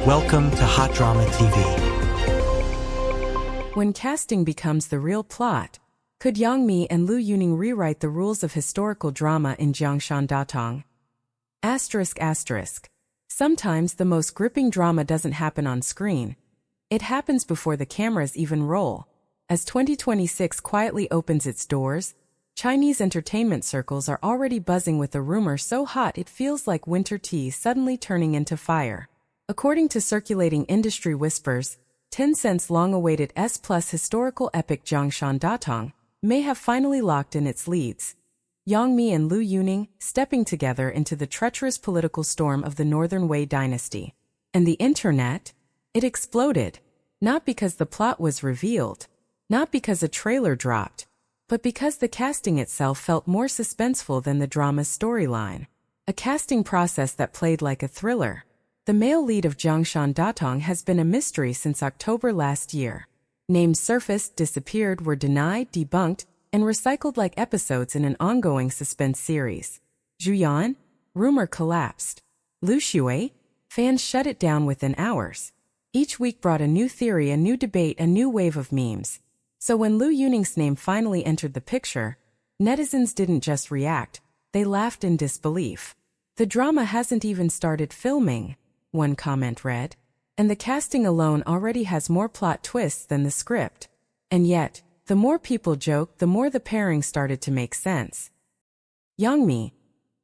Welcome to Hot Drama TV. When casting becomes the real plot, could Yang Mi and Liu Yuning rewrite the rules of historical drama in Jiangshan Datong? ***. Sometimes the most gripping drama doesn't happen on screen. It happens before the cameras even roll. As 2026 quietly opens its doors, Chinese entertainment circles are already buzzing with a rumor so hot it feels like winter tea suddenly turning into fire. According to circulating industry whispers, Tencent's long-awaited S+ historical epic Jiangshan Datong may have finally locked in its leads. Yang Mi and Liu Yuning stepping together into the treacherous political storm of the Northern Wei dynasty. And the internet? It exploded. Not because the plot was revealed, not because a trailer dropped, but because the casting itself felt more suspenseful than the drama's storyline. A casting process that played like a thriller. The male lead of Jiangshan Datong has been a mystery since October last year. Names surfaced, disappeared, were denied, debunked, and recycled like episodes in an ongoing suspense series. Zhu Yan? Rumor collapsed. Liu Shui? Fans shut it down within hours. Each week brought a new theory, a new debate, a new wave of memes. So when Liu Yuning's name finally entered the picture, netizens didn't just react, they laughed in disbelief. "The drama hasn't even started filming," one comment read, "and the casting alone already has more plot twists than the script." And yet, the more people joked, the more the pairing started to make sense. Yang Mi,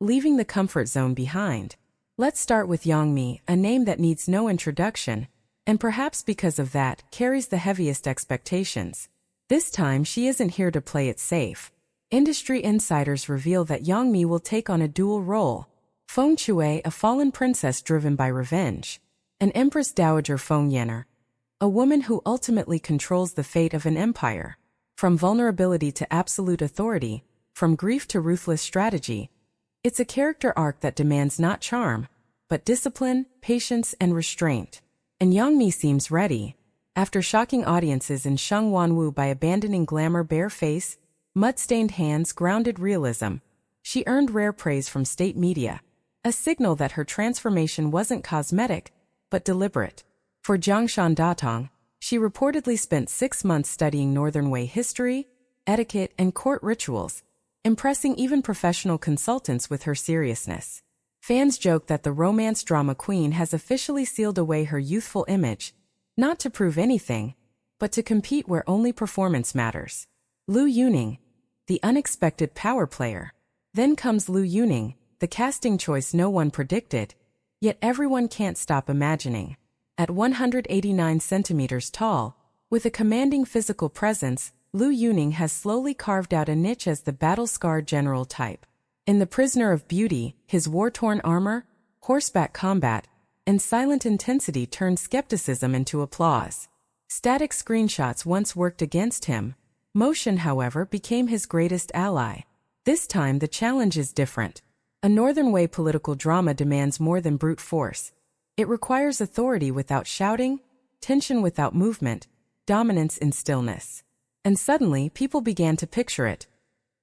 leaving the comfort zone behind. Let's start with Yang Mi, a name that needs no introduction, and perhaps because of that, carries the heaviest expectations. This time she isn't here to play it safe. Industry insiders reveal that Yang Mi will take on a dual role. Feng Chui, a fallen princess driven by revenge. An Empress Dowager Feng Yan'er, a woman who ultimately controls the fate of an empire. From vulnerability to absolute authority, from grief to ruthless strategy. It's a character arc that demands not charm, but discipline, patience, and restraint. And Yang Mi seems ready. After shocking audiences in Sheng Wanwu by abandoning glamour, bare face, mud-stained hands, grounded realism, she earned rare praise from state media, a signal that her transformation wasn't cosmetic, but deliberate. For Jiangshan Datong, she reportedly spent 6 months studying Northern Wei history, etiquette, and court rituals, impressing even professional consultants with her seriousness. Fans joke that the romance drama queen has officially sealed away her youthful image, not to prove anything, but to compete where only performance matters. Liu Yuning, the unexpected power player. Then comes Liu Yuning, the casting choice no one predicted, yet everyone can't stop imagining. At 189 centimeters tall, with a commanding physical presence, Liu Yuning has slowly carved out a niche as the battle-scarred general type. In The Prisoner of Beauty, his war-torn armor, horseback combat, and silent intensity turned skepticism into applause. Static screenshots once worked against him. Motion, however, became his greatest ally. This time the challenge is different. A Northern Wei political drama demands more than brute force. It requires authority without shouting, tension without movement, dominance in stillness. And suddenly, people began to picture it.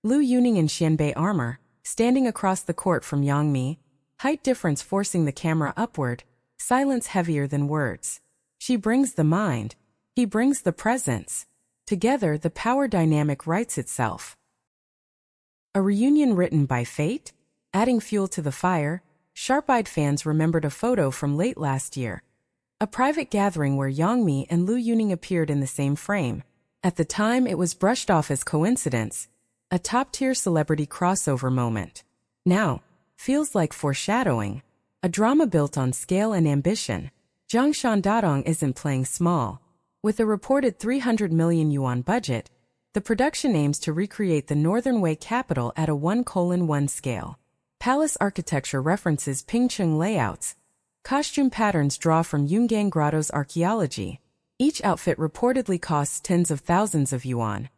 Liu Yuning in Xianbei armor, standing across the court from Yang Mi, height difference forcing the camera upward, silence heavier than words. She brings the mind, he brings the presence. Together, the power dynamic writes itself. A reunion written by fate? Adding fuel to the fire, sharp-eyed fans remembered a photo from late last year. A private gathering where Yang Mi and Liu Yuning appeared in the same frame. At the time, it was brushed off as coincidence, a top-tier celebrity crossover moment. Now, feels like foreshadowing. A drama built on scale and ambition. Jiangshan Datong isn't playing small. With a reported 300 million yuan budget, the production aims to recreate the Northern Wei capital at a 1:1 scale. Palace architecture references Pingcheng layouts. Costume patterns draw from Yungang Grotto's archaeology. Each outfit reportedly costs tens of thousands of yuan,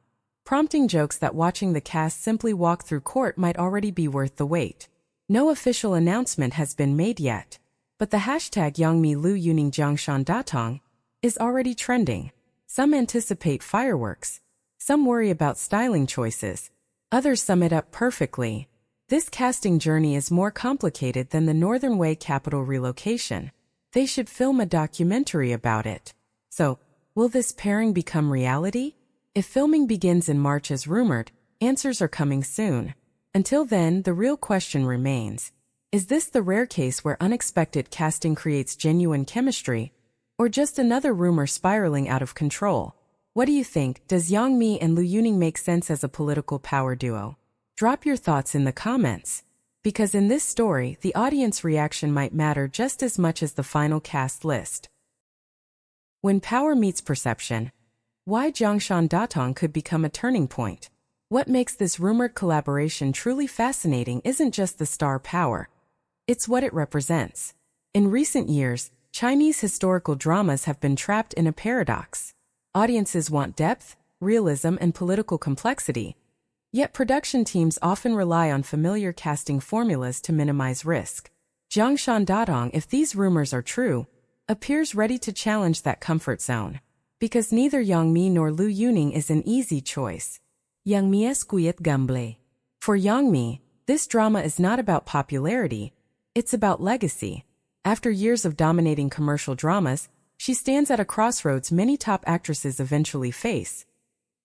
prompting jokes that watching the cast simply walk through court might already be worth the wait. No official announcement has been made yet, but the hashtag Yang Mi Liu Yuning Jiangshan Datong is already trending. Some anticipate fireworks, some worry about styling choices, others sum it up perfectly. This casting journey is more complicated than the Northern Wei capital relocation. They should film a documentary about it. So, will this pairing become reality? If filming begins in March as rumored, answers are coming soon. Until then, the real question remains. Is this the rare case where unexpected casting creates genuine chemistry, or just another rumor spiraling out of control? What do you think? Does Yang Mi and Liu Yuning make sense as a political power duo? Drop your thoughts in the comments. Because in this story, the audience reaction might matter just as much as the final cast list. When power meets perception, why Jiangshan Datong could become a turning point. What makes this rumored collaboration truly fascinating isn't just the star power. It's what it represents. In recent years, Chinese historical dramas have been trapped in a paradox. Audiences want depth, realism, and political complexity. Yet production teams often rely on familiar casting formulas to minimize risk. Jiangshan Datong, if these rumors are true, appears ready to challenge that comfort zone. Because neither Yang Mi nor Liu Yuning is an easy choice. Yang Mi es quiet gamble. For Yang Mi, this drama is not about popularity, it's about legacy. After years of dominating commercial dramas, she stands at a crossroads many top actresses eventually face.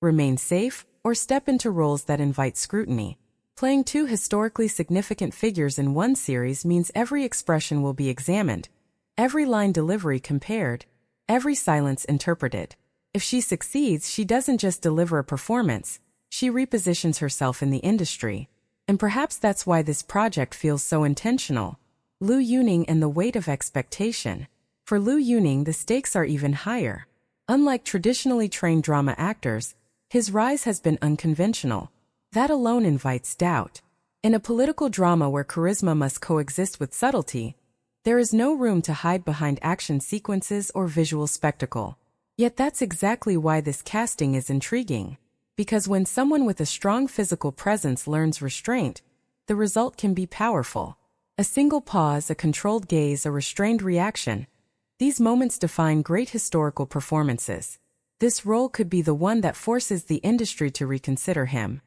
Remain safe, or step into roles that invite scrutiny. Playing two historically significant figures in one series means every expression will be examined, every line delivery compared, every silence interpreted. If she succeeds, she doesn't just deliver a performance, she repositions herself in the industry. And perhaps that's why this project feels so intentional. Liu Yuning and the weight of expectation. For Liu Yuning, the stakes are even higher. Unlike traditionally trained drama actors, his rise has been unconventional. That alone invites doubt. In a political drama where charisma must coexist with subtlety, there is no room to hide behind action sequences or visual spectacle. Yet that's exactly why this casting is intriguing. Because when someone with a strong physical presence learns restraint, the result can be powerful. A single pause, a controlled gaze, a restrained reaction. These moments define great historical performances. This role could be the one that forces the industry to reconsider him.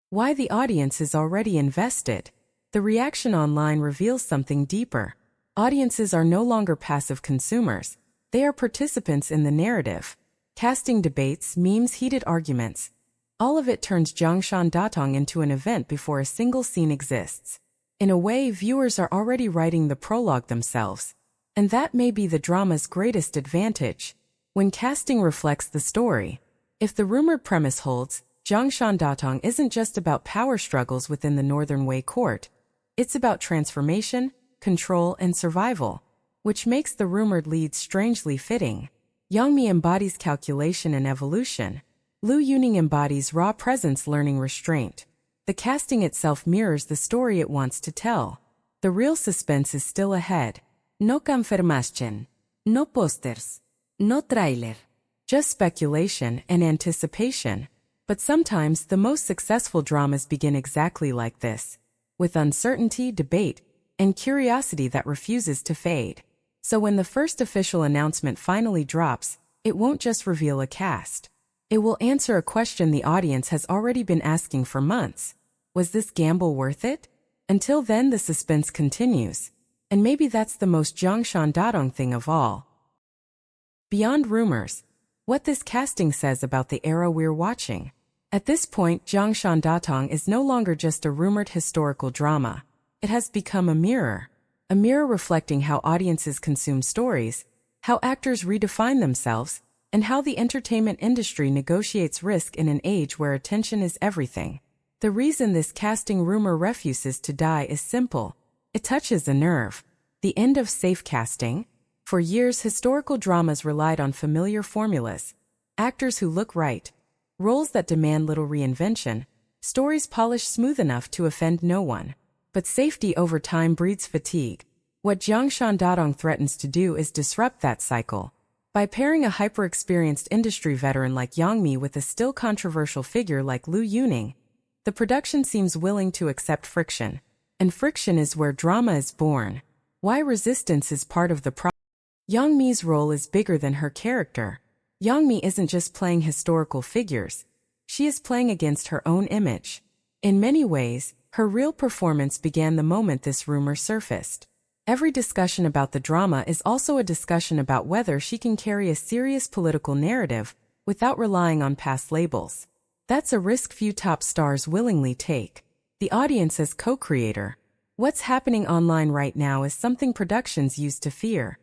Why the audience is already invested. The reaction online reveals something deeper. Audiences are no longer passive consumers. They are participants in the narrative. Casting debates, memes, heated arguments. All of it turns Jiangshan Datong into an event before a single scene exists. In a way, viewers are already writing the prologue themselves. And that may be the drama's greatest advantage. When casting reflects the story. If the rumored premise holds, Jiangshan Datong isn't just about power struggles within the Northern Wei court. It's about transformation, control, and survival, which makes the rumored lead strangely fitting. Yang Mi embodies calculation and evolution. Liu Yuning embodies raw presence, learning restraint. The casting itself mirrors the story it wants to tell. The real suspense is still ahead. No confirmation. No posters. No trailer. Just speculation and anticipation. But sometimes the most successful dramas begin exactly like this, with uncertainty, debate, and curiosity that refuses to fade. So when the first official announcement finally drops, it won't just reveal a cast. It will answer a question the audience has already been asking for months. Was this gamble worth it? Until then, the suspense continues. And maybe that's the most Jiangshan Datong thing of all. Beyond rumors, what this casting says about the era we're watching. At this point, Jiangshan Datong is no longer just a rumored historical drama. It has become a mirror reflecting how audiences consume stories, how actors redefine themselves, and how the entertainment industry negotiates risk in an age where attention is everything. The reason this casting rumor refuses to die is simple. It touches a nerve. The end of safe casting. For years, historical dramas relied on familiar formulas. Actors who look right. Roles that demand little reinvention. Stories polished smooth enough to offend no one. But safety over time breeds fatigue. What Jiangshan Datong threatens to do is disrupt that cycle. By pairing a hyper-experienced industry veteran like Yang Mi with a still controversial figure like Liu Yuning, the production seems willing to accept friction. And friction is where drama is born. Why resistance is part of the problem. Yang Mi's role is bigger than her character. Yang Mi isn't just playing historical figures. She is playing against her own image. In many ways, her real performance began the moment this rumor surfaced. Every discussion about the drama is also a discussion about whether she can carry a serious political narrative without relying on past labels. That's a risk few top stars willingly take. The audience as co-creator. What's happening online right now is something productions used to fear.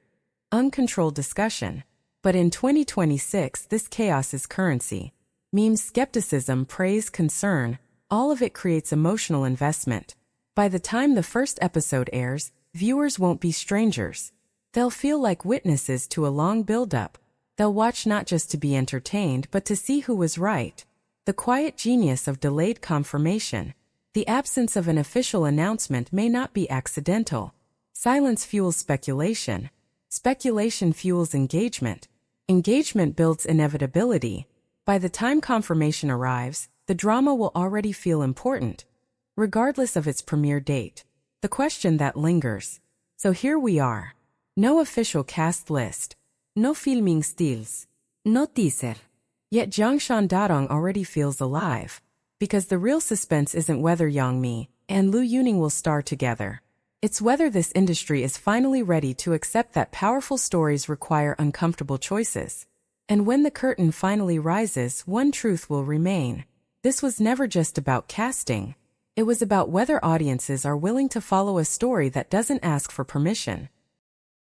Uncontrolled discussion. But in 2026, this chaos is currency. Memes, skepticism, praise, concern, all of it creates emotional investment. By the time the first episode airs, viewers won't be strangers. They'll feel like witnesses to a long build-up. They'll watch not just to be entertained but to see who was right. The quiet genius of delayed confirmation. The absence of an official announcement may not be accidental. Silence fuels speculation. Speculation fuels engagement. Engagement builds inevitability. By the time confirmation arrives, the drama will already feel important, regardless of its premiere date. The question that lingers. So here we are. No official cast list. No filming stills. No teaser. Yet Jiangshan Datong already feels alive. Because the real suspense isn't whether Yang Mi and Liu Yuning will star together. It's whether this industry is finally ready to accept that powerful stories require uncomfortable choices. And when the curtain finally rises, one truth will remain. This was never just about casting. It was about whether audiences are willing to follow a story that doesn't ask for permission.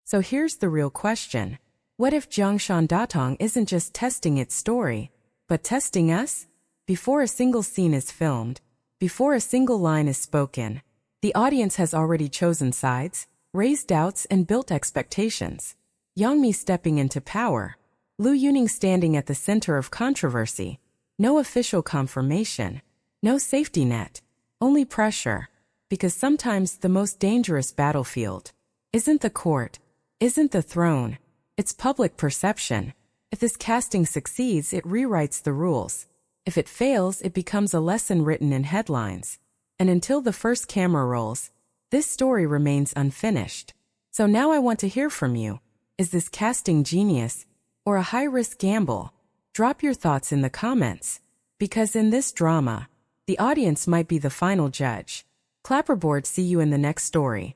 So here's the real question. What if Jiangshan Datong isn't just testing its story, but testing us? Before a single scene is filmed, before a single line is spoken, the audience has already chosen sides, raised doubts and built expectations. Yang Mi stepping into power. Liu Yuning standing at the center of controversy. No official confirmation. No safety net. Only pressure. Because sometimes the most dangerous battlefield isn't the court, isn't the throne. It's public perception. If this casting succeeds, it rewrites the rules. If it fails, it becomes a lesson written in headlines. And until the first camera rolls, this story remains unfinished. So now I want to hear from you. Is this casting genius or a high-risk gamble? Drop your thoughts in the comments. Because in this drama, the audience might be the final judge. Clapperboard, see you in the next story.